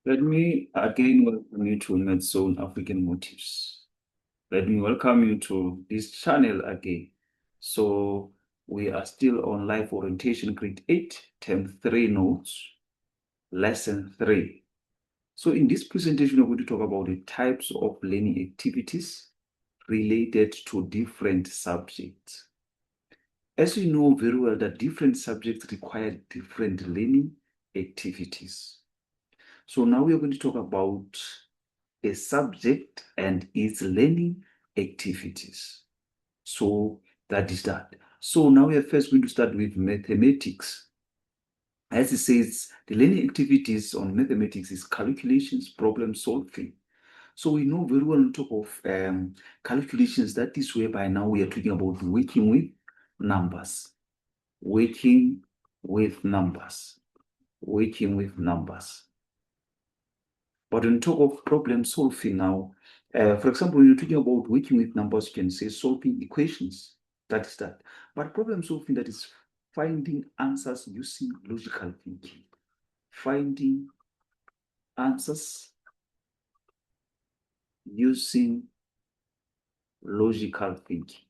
Let me again welcome you to MedZone African Motives. Let me welcome you to this channel again. So we are still on live orientation grade 8, term 3 notes, lesson 3. So in this presentation, we're going to talk about the types of learning activities related to different subjects. As you know very well that different subjects require different learning activities. So now we are going to talk about a subject and its learning activities. So that is that. So now we are first going to start with mathematics. As it says, the learning activities on mathematics is calculations, problem solving. So we know very well on top of calculations, that is whereby now we are talking about working with numbers. Working with numbers. Working with numbers. But on top of problem solving now, for example, when you're talking about working with numbers, you can say solving equations. That is that. But problem solving, that is finding answers using logical thinking. Finding answers using logical thinking.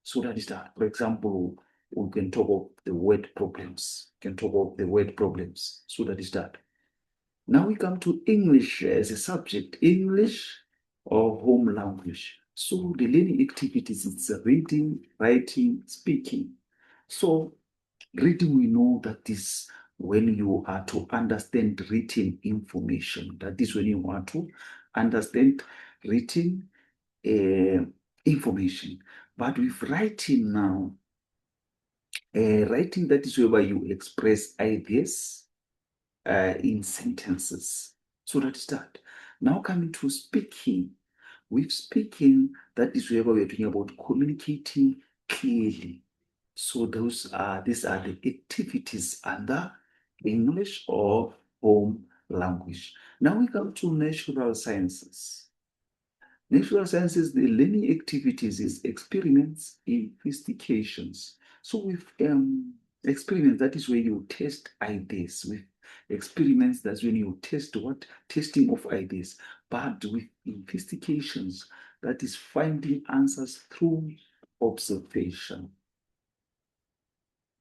So that is that. For example, we can talk of the word problems. We can talk of the word problems. So that is that. Now we come to English as a subject, English or home language. So the learning activities, it's reading, writing, speaking. So reading, we know that is when you are to understand written information. That is when you want to understand written information. But with writing now, writing, that is whereby you express ideas in sentences. So that is that. Now coming to speaking. With speaking, that is where we are talking about communicating clearly. So these are the activities under English or home language. Now we come to natural sciences. Natural sciences, the learning activities is experiments, investigations. So with experiments, that is where you test ideas. With experiments, that's when you test what? Testing of ideas. But with investigations, that is finding answers through observation.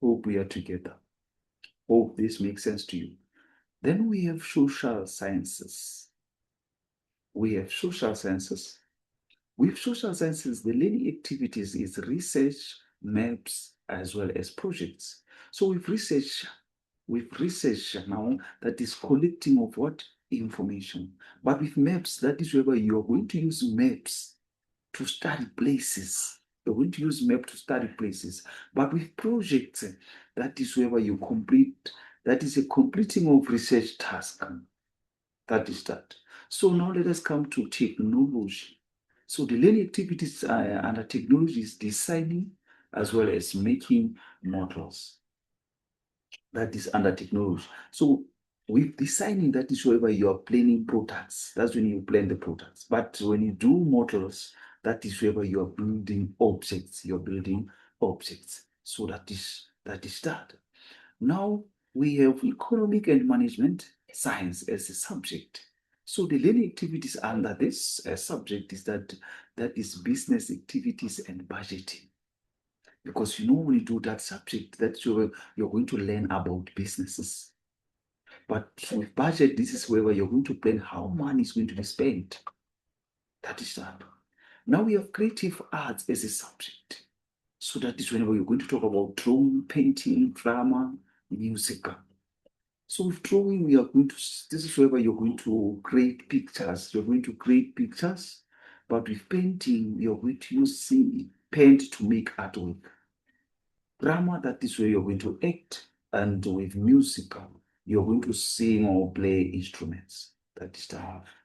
Hope we are together. Hope this makes sense to you. Then we have social sciences. We have social sciences. With social sciences, the learning activities is research, maps, as well as projects. So with research now, that is collecting of what? Information. But with maps, that is where you are going to use maps to study places. You're going to use map to study places. But with projects, that is where you complete, that is a completing of research task. That is that. So now let us come to technology. So the learning activities under technology is designing as well as making models. That is under technology. So with designing, that is wherever you are planning products. That's when you plan the products. But when you do models, that is wherever you are building objects. You're building objects. So that is that. Now we have economic and management science as a subject. So the learning activities under this subject is that is business activities and budgeting. Because when you do that subject, that's where you're going to learn about businesses. But with budget, this is where you're going to plan how money is going to be spent. That is that. Now we have creative arts as a subject. So that is whenever you're going to talk about drawing, painting, drama, music. So with drawing, this is where you're going to create pictures. You're going to create pictures. But with painting, you're going to use paint to make artwork. Drama, that is where you're going to act. And with music, you're going to sing or play instruments. That is the.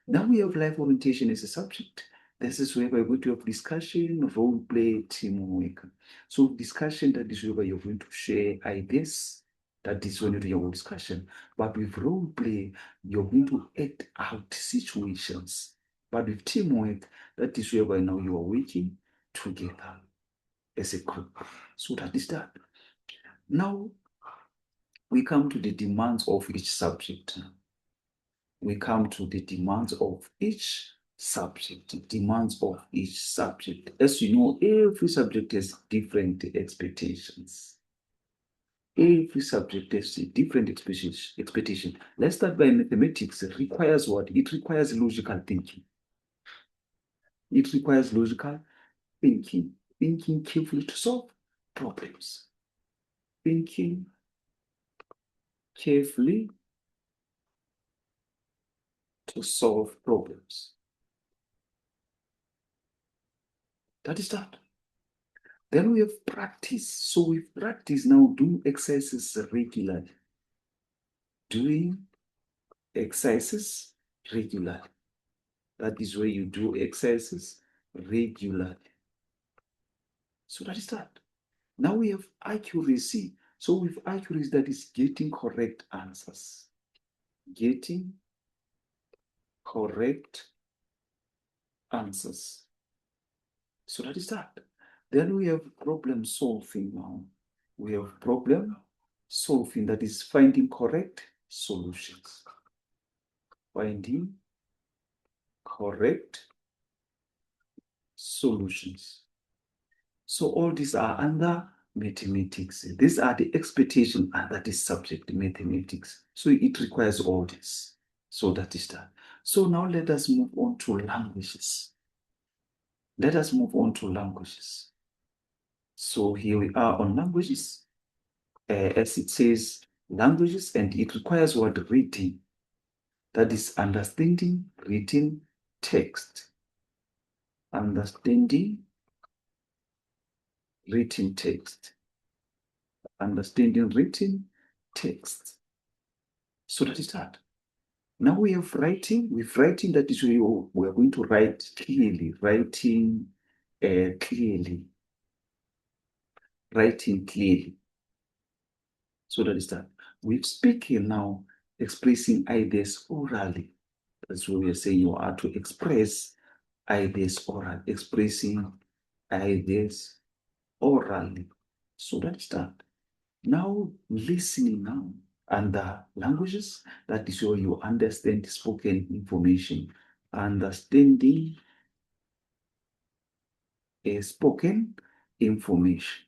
Now we have life orientation as a subject. This is where we're going to have discussion, role play, teamwork. So discussion, that is where you're going to share ideas. That is when you're doing your discussion. But with role play, you're going to act out situations. But with teamwork, that is where by now you are working together as a group. So that is that. Now, we come to the demands of each subject. We come to the demands of each subject, demands of each subject. As you know, every subject has different expectations. Every subject has a different expectation. Let's start by mathematics. It requires what? It requires logical thinking. It requires logical thinking, thinking carefully to solve problems, thinking carefully to solve problems. That is that. Then we have practice. So we practice now, do exercises regularly. Doing exercises regularly. That is where you do exercises regularly. So that is that. Now we have accuracy. So with accuracy, that is getting correct answers. Getting correct answers. So that is that. Then we have problem solving now. We have problem solving, that is finding correct solutions. Finding correct solutions. So all these are under mathematics. These are the expectations under this subject, mathematics. So it requires all this. So that is that. So now let us move on to languages. Let us move on to languages. So here we are on languages. As it says, languages, and it requires what? Reading. That is understanding written text. Understanding written text. Understanding written text. So that is that. Now we have writing. With writing, that is where we are going to write clearly. Writing clearly. Writing clearly. So that is that. With speaking now, expressing ideas orally. That's what we are saying. You are to express ideas oral, expressing ideas orally. So that is that. Now listening now. And the languages, that is where you understand spoken information. Understanding a spoken information.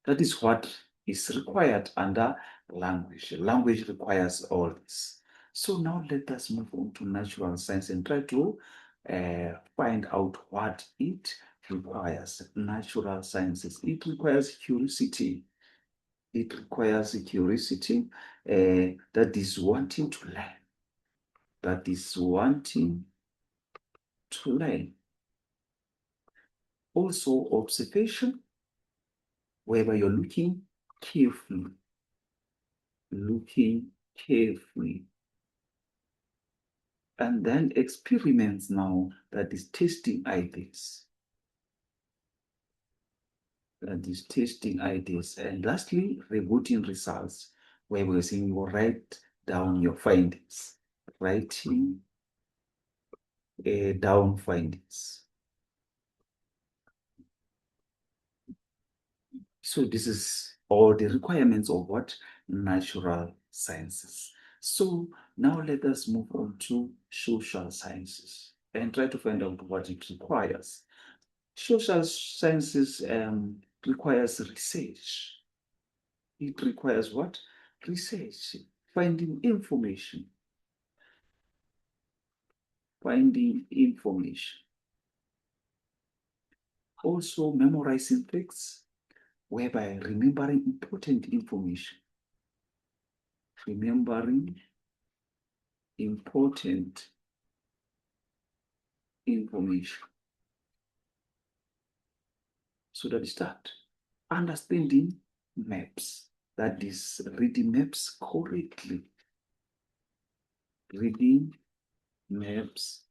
That is what is required under language. Language requires all this. So now let us move on to natural science and try to find out what it requires. Natural sciences. It requires curiosity. It requires curiosity that is wanting to learn. That is wanting to learn. Also observation, whereby you're looking carefully. Looking carefully. And then experiments now, that is testing ideas. That is testing ideas. And lastly, reporting results, where we're saying you write down your findings. Writing down findings. So this is all the requirements of what? Natural sciences. So now let us move on to social sciences and try to find out what it requires. Social sciences requires research. It requires what? Research, finding information. Finding information. Also memorizing facts, whereby remembering important information. Remembering important information. So that is that. Understanding maps. That is reading maps correctly. Reading maps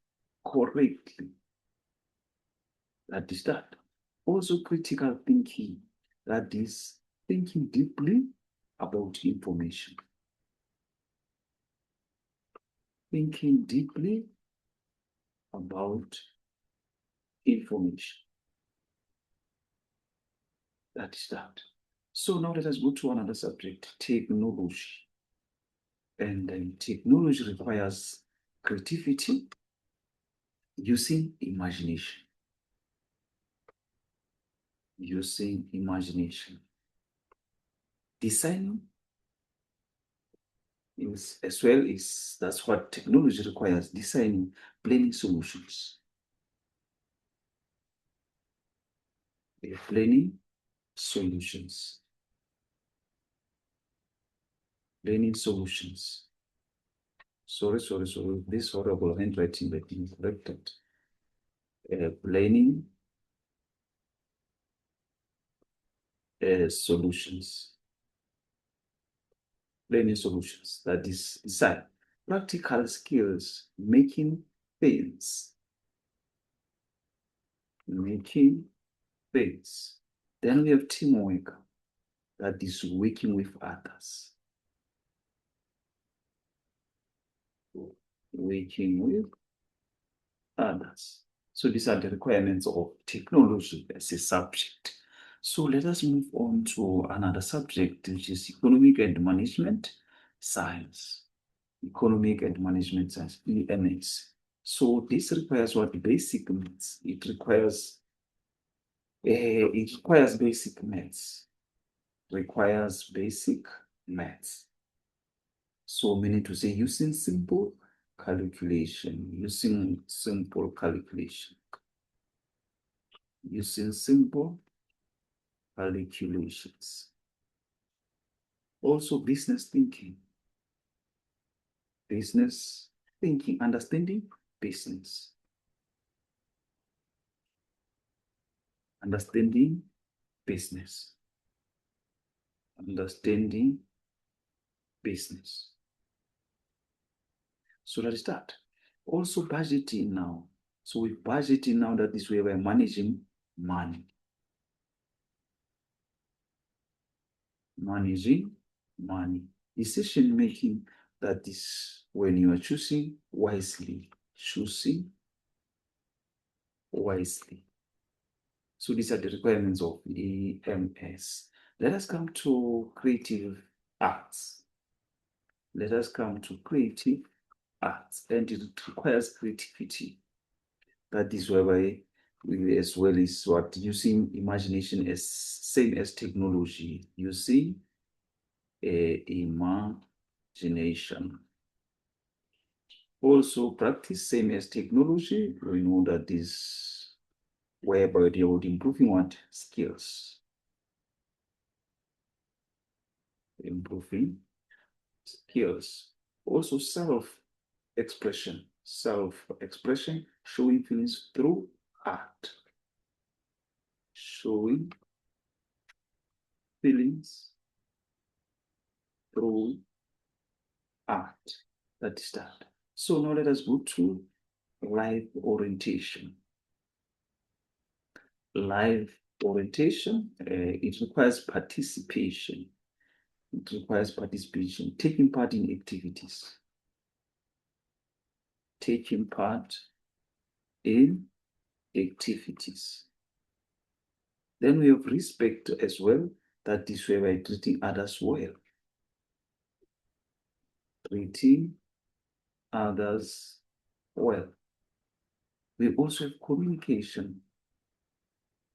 correctly. That is that. Also critical thinking. That is thinking deeply about information. Thinking deeply about information. That is that. So now let us go to another subject, technology. And technology requires creativity using imagination. Using imagination. Designing is as well is that's what technology requires, designing planning solutions. Planning solutions. Planning solutions. Sorry. This horrible handwriting that being corrected. Planning solutions. Planning solutions. That is design. Practical skills, making things. Making things. Then we have teamwork. That is working with others. Working with others. So these are the requirements of technology as a subject. So let us move on to another subject, which is economic and management science. Economic and management science, EMS. So this requires what? Basic maths. It requires basic maths. Requires basic maths. So meaning to say using simple calculation, using simple calculation. Using simple calculations. Also business thinking. Business thinking, understanding business. Understanding business. Understanding business. So let's start. Also budgeting now. So with budgeting now, that is where we're managing money. Managing money. Decision making, that is when you are choosing wisely. Choosing wisely. So these are the requirements of EMS. Let us come to creative arts. Let us come to creative arts, and it requires creativity. That is whereby we, as well as what using imagination as same as technology, using imagination. Also practice same as technology. We know that is whereby they would improving what? Skills. Improving skills. Also self-expression. Self-expression, showing feelings through art. Showing feelings through art. That is that. So now let us go to life orientation. Life orientation, it requires participation. It requires participation, taking part in activities. Taking part in activities. Then we have respect as well. That is where we're treating others well. Treating others well. We also have communication.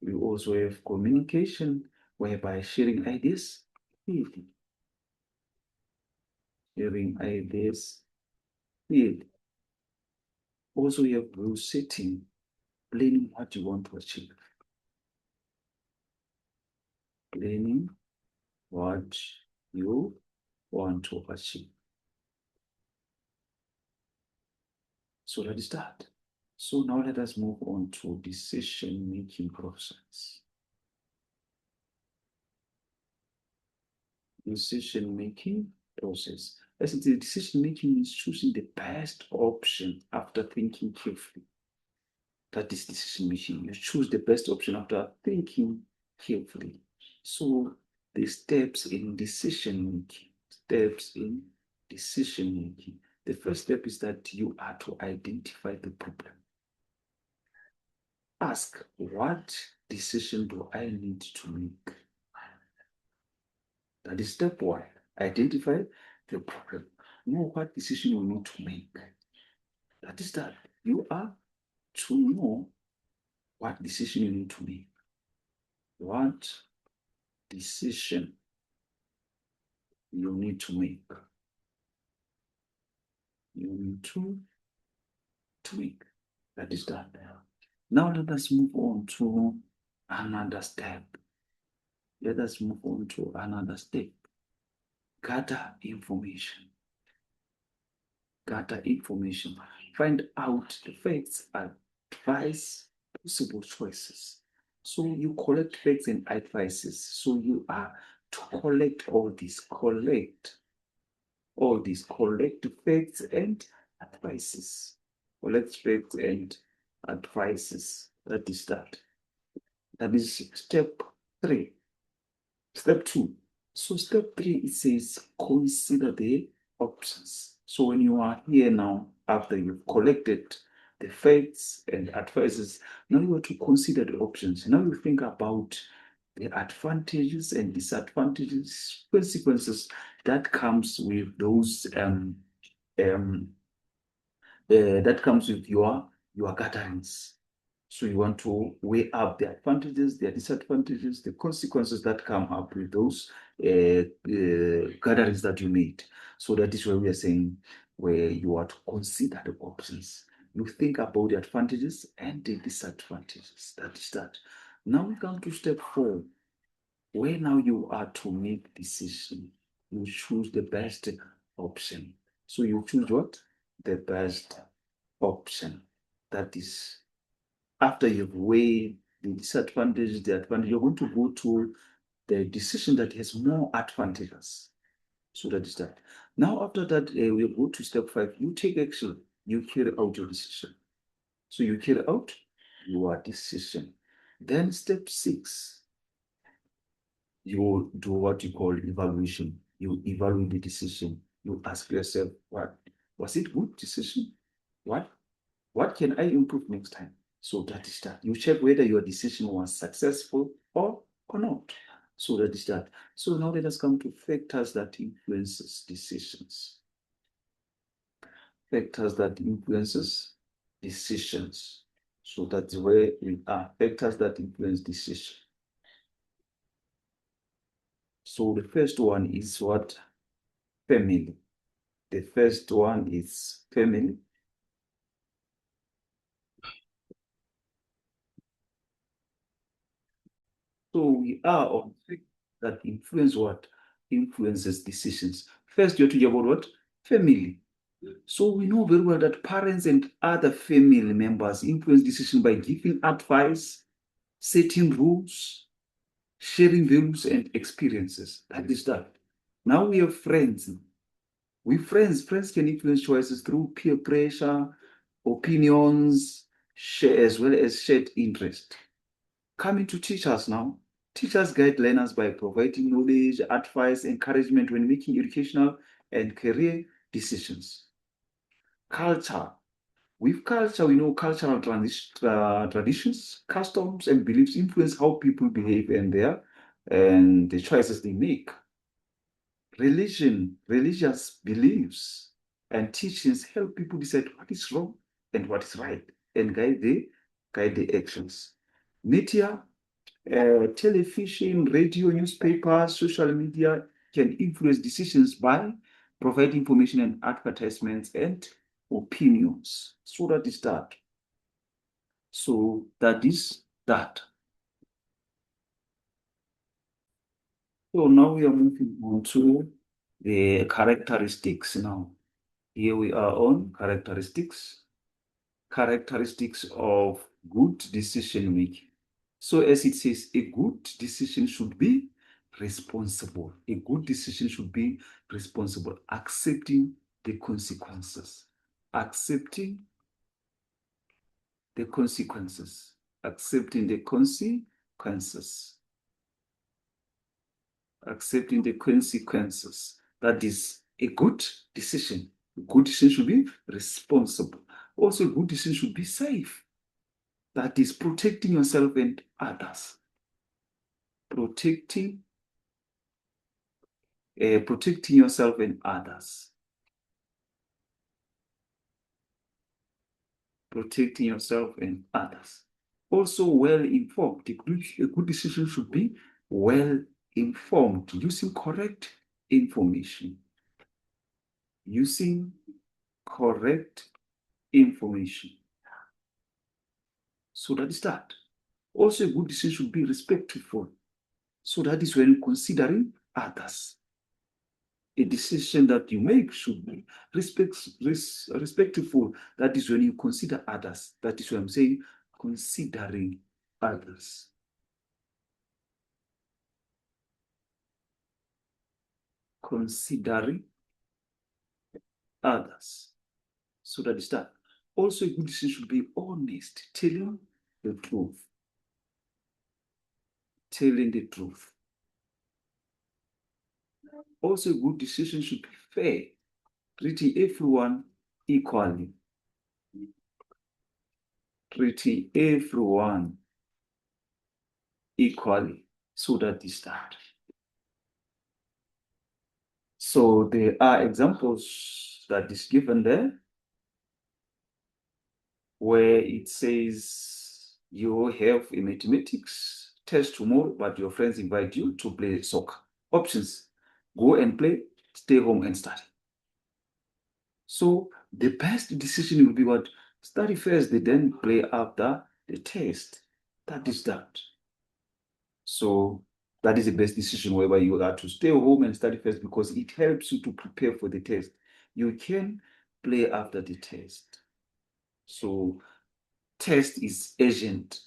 We also have communication whereby sharing ideas freely. Sharing ideas freely. Also, you have goal setting, planning what you want to achieve. Planning what you want to achieve. So that is that. So now let us move on to decision-making process. Decision-making process. As the decision-making is choosing the best option after thinking carefully. That is decision-making. You choose the best option after thinking carefully. So the steps in decision-making. Steps in decision-making. The first step is that you are to identify the problem. Ask, what decision do I need to make? That is step one. Identify the problem. Know what decision you need to make. That is that. You are to know what decision you need to make. What decision you need to make. You need to make. That is that. Now let us move on to another step. Let us move on to another step. Gather information. Gather information. Find out the facts, advice, possible choices. So you collect facts and advices. So you are to collect all these. Collect facts and advices. Collect facts and advices. That is that. That is step 3. Step 2. So step 3, it says consider the options. So when you are here now, after you've collected the facts and advices, now you have to consider the options. Now you think about the advantages and disadvantages, consequences that comes with those that comes with your gatherings. So you want to weigh up the advantages, the disadvantages, the consequences that come up with those gatherings that you made. So that is where we are saying where you are to consider the options. You think about the advantages and the disadvantages. That is that. Now we come to step 4, where now you are to make decision. You choose the best option. So you choose what? The best option. That is, after you've weighed the disadvantage, the advantage, you're going to go to the decision that has more advantages. So that is that. Now, after that, we go to step 5. You take action. You carry out your decision. So you carry out your decision. Then step 6, you do what you call evaluation. You evaluate the decision. You ask yourself, what was it good decision? What can I improve next time? So that is that. You check whether your decision was successful or not. So that is that. So now let us come to factors that influences decisions. Factors that influences decisions. So that's where we are. Factors that influence decision. So the first one is what? Family. The first one is family. So we are on that influence what? Influences decisions. First, you're talking about what? Family. So we know very well that parents and other family members influence decision by giving advice, setting rules, sharing values and experiences. That is that. Now we have friends. Friends can influence choices through peer pressure, opinions, share, as well as shared interest. Coming to teachers now. Teachers guide learners by providing knowledge, advice, encouragement when making educational and career decisions. Culture. With culture, we know cultural traditions, customs, and beliefs influence how people behave and the choices they make. Religion, religious beliefs, and teachings help people decide what is wrong and what is right and guide the actions. Media, television, radio, newspapers, social media can influence decisions by providing information and advertisements and opinions. So that is that. So that is that. So now we are moving on to the characteristics now. Here we are on characteristics. Characteristics of good decision making. So as it says, a good decision should be responsible. A good decision should be responsible, accepting the consequences. Accepting the consequences. Accepting the consequences. Accepting the consequences. That is a good decision. A good decision should be responsible. Also, a good decision should be safe. That is protecting yourself and others. Protecting protecting yourself and others. Protecting yourself and others. Also well-informed. A good decision should be well-informed, using correct information. Using correct information. So that is that. Also, a good decision should be respectful. So that is when considering others. A decision that you make should be respectful. That is when you consider others. That is what I'm saying, considering others. Considering others. So that is that. Also, a good decision should be honest, telling the truth. Telling the truth. Also, a good decision should be fair, treating everyone equally. Treating everyone equally. So that is that. So there are examples that is given there where it says you have a mathematics test tomorrow, but your friends invite you to play soccer. Options: go and play, stay home and study. So the best decision will be what? Study first, then play after the test. That is that. So that is the best decision, whereby you are to stay home and study first, because it helps you to prepare for the test. You can play after the test. So test is urgent,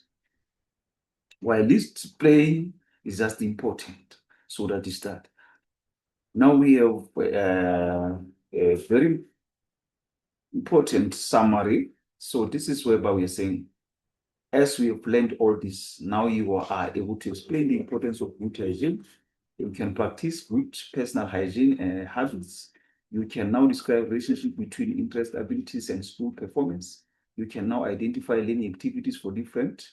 while least playing is just important. So that is that. Now we have a very important summary. So this is whereby we are saying, as we have learned all this, now you are able to explain the importance of good hygiene. You can practice good personal hygiene habits. You can now describe relationship between interest, abilities, and school performance. You can now identify learning activities for different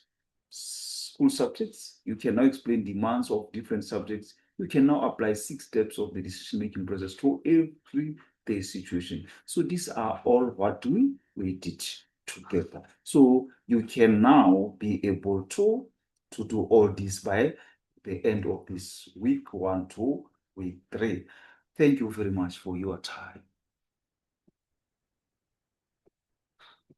school subjects. You can now explain demands of different subjects. You can now apply 6 steps of the decision-making process to every day situation. So these are all what we teach together. So you can now be able to do all this by the end of this week 1 to week 3. Thank you very much for your time.